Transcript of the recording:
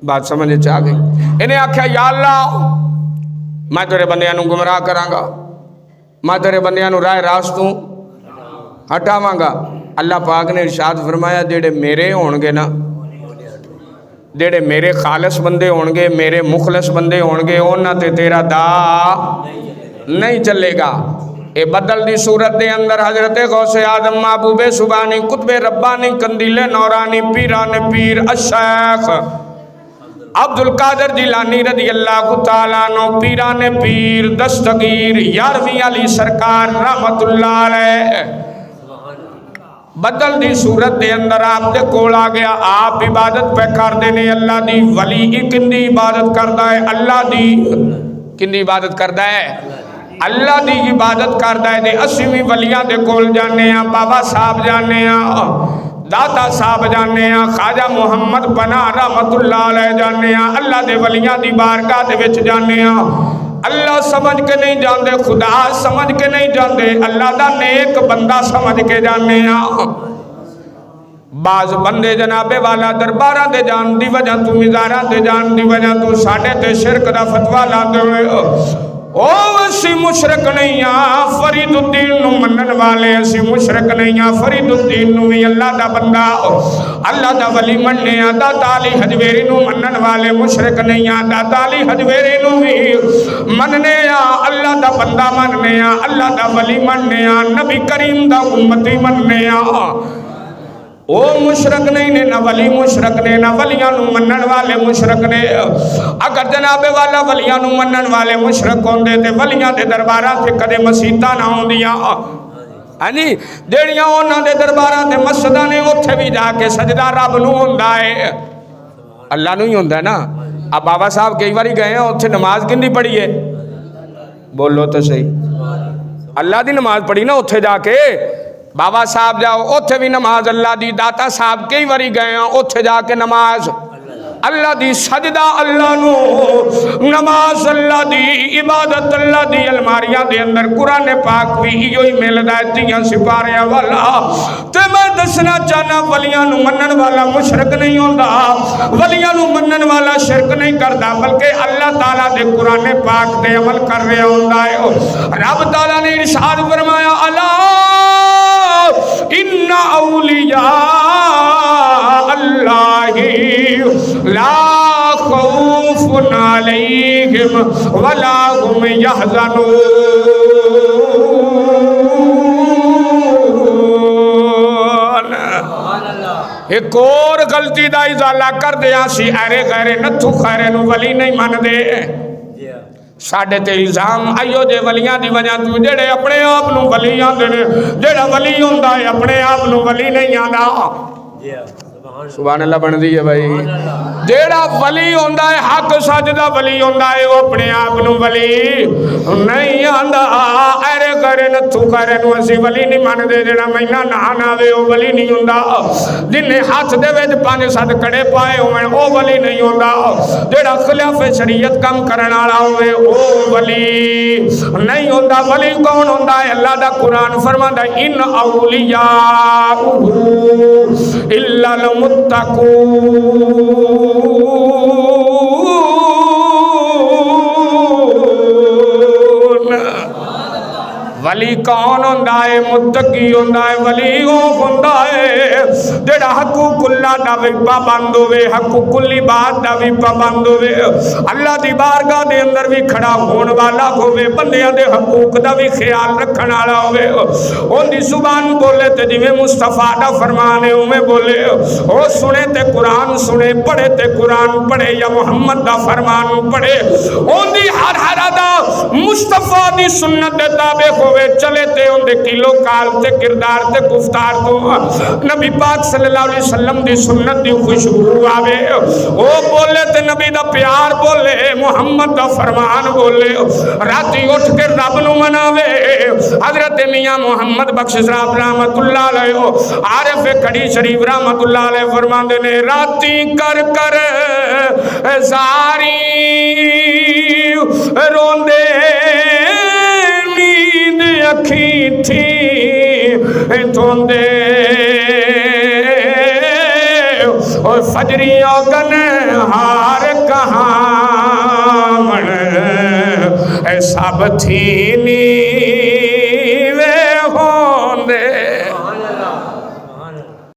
بات سمجھ آ گئی. انہیں آخیا یا اللہ میں تیرے بندیاں نو گمراہ کراں گا، میں تیرے بندیاں نو راہ راستوں ہٹاواں گا. اللہ پاک نے ارشاد فرمایا جڑے میرے ہون گے نا، جڑے میرے خالص بندے ہون گے، میرے مخلص بندے ہون گے، انہاں تے تیرا دا نہیں چلے گا. اے بدل دی صورت دے اندر حضرت غوث آدم محبوب سبحانی قطب ربانی قندیل نورانی پیران پیر الشیخ عبد القادر جیلانی رضی اللہ تعالیٰ عنہ پیران پیر دستگیر یارویں علی سرکار رحمت اللہ علیہ بدل دی صورت دے اندر آپ دے کول آ گیا. آپ عبادت پہ کر دینے اللہ دی ولی کندی عبادت کردہ ہے، اللہ دی کندی عبادت کردہ ہے، اللہ دی عبادت کردہ ہے. دے اسویں ولیاں دے کول جانے ہیں، بابا صاحب جانے ہیں، داتا صاحب جانے ہیں، خواجہ محمد بنا رحمت اللہ علیہ جانے ہیں، اللہ دے ولیاں دی بارگاہ دے وچ جانے ہیں. اللہ سمجھ کے نہیں جاندے، خدا سمجھ کے نہیں جاندے، اللہ دا نیک بندہ سمجھ کے جانے ہیں. بعض بندے جناب والا درباراں دے جان دی وجہ تو مزاراں دے جان دی وجہ تو ساڈے تے شرک دا فتویٰ لاندے ہوئے او اسی مشرک نہیں ہاں، فرید الدین نو منن والے اسی مشرک نہیں ہاں، فرید الدین نو بھی اللہ دا بندہ اللہ دا ولی مننے ہاں. داتا علی حجویری نو منن والے مشرک نہیں ہاں، داتا علی حجویری نو بھی مننے ہاں، اللہ دا بندہ مننے ہاں، اللہ دا ولی مننے ہاں، نبی کریم دا امتی مننے ہاں. او مشرک نہیں نے، نہ ولی مشرک نے، نہ ولیاں نو منن والے مشرک نے. اگر جناب والا ولیاں نو منن والے مشرک ہوندے تے ولیاں دے درباراں تے کدے مسیتاں نہ ہوندیاں. ہاں جی، جیڑیاں انہاں دے درباراں تے مسجداں نے اوتھے بھی جا کے سجدہ رب نو ہوندا ہے، اللہ نو ہی ہوندا ہے نا. اب بابا صاحب کئی باری گئے ہیں اوتھے نماز کندی پڑھی ہے؟ بولو تو صحیح، اللہ دی نماز پڑھی نا اوتھے جا کے. بابا صاحب جاؤ اوتھے بھی نماز اللہ دی. داتا صاحب کئی باری گئے ہیں اوتھے جا کے نماز اللہ دی، سجدہ اللہ نو، نماز اللہ دی، عبادت اللہ دی. الماریاں دے اندر قرآن پاک بھی ہی ملدا ہے تیاں سپاریاں والا. تے میں دسنا چاہنا ولیاں نو منن والا مشرک نہیں ہوندا، ولیاں نو منن والا شرک نہیں کردا، بلکہ اللہ تعالیٰ دے قرآن پاک دے عمل کر رہا ہوندا ہے. رب تعالیٰ نے ارشاد فرمایا الا ان اولیاء اللہ لا خوف علیہم ولا هم یحزنون. ایک اور غلطی دا ازالہ کر دیا سی، ارے غیر نتھو خیرے نو ولی نہیں مان دے. ساڑھے تے الزام آئیو جے ولیاں دی وجہ تو جڑے اپنے آپ نو ولی آندے نے، جڑا ولی ہوندہ ہے اپنے آپ نو ولی نہیں آندہ. سبحان اللہ بن دی ہے بھائی. جیڑا ولی ہوندہ ہے حق سجدہ ولی ہوندہ ہے وہ اپنے آپ نو ولی نہیں آندہ. ایرے کرے نتھو کرے نو اسی ولی نہیں مان دے. جیڑا مہینہ نہانا وے وہ ولی نہیں ہوندہ. جنہیں ہاتھ دے ویج 5-7 کڑے پائے ہوئے وہ ولی نہیں ہوندہ. جیڑا خلاف شریعت کم کرنا آڑا ہوئے وہ ولی نہیں ہوندہ. ولی کون ہوندہ ہے؟ اللہ دا قرآن فرماندہ ان اولیاء الا المتقون. ولی کون ہوندہ ہے؟ متقی ہوندہ ہے. ولی ہوندہ ہے جڑا حقوق اللہ دا بھی پابند ہوئے، حقوق اللہ بات دا بھی پابند ہوئے، اللہ دی بارگاہ دے اندر بھی کھڑا ہون والا ہوئے، بندیاں دے حقوق دا بھی خیال رکھن والا ہوئے. ان دی زبان بولے تے جویں مصطفیٰ دا فرمانے میں بولے، او سنے تے قرآن سنے، پڑھے تے قرآن پڑھے یا محمد دا فرمان پڑھے. ان دی ہر ادا مصطفیٰ دی سنت دے تابع ہوئے، چلے تے ان دے کلو کال تے کردار تے گفتار تو نبی پاک صلی اللہ علیہ وسلم دی سنت دی خوشبو آوے. او بولے تے نبی دا پیار بولے، محمد دا فرمان بولے، راتی اٹھ کے رب نو مناوے. حضرت میاں محمد بخش صاحب رحمت اللہ علیہ عارف کھڑی شریف رحمت اللہ علیہ فرمان دینے راتی کر کر زاری روندے نیند اکھی تھی دھوندے اور فجریوں گنے ہار کہاں من اے سب تھی نی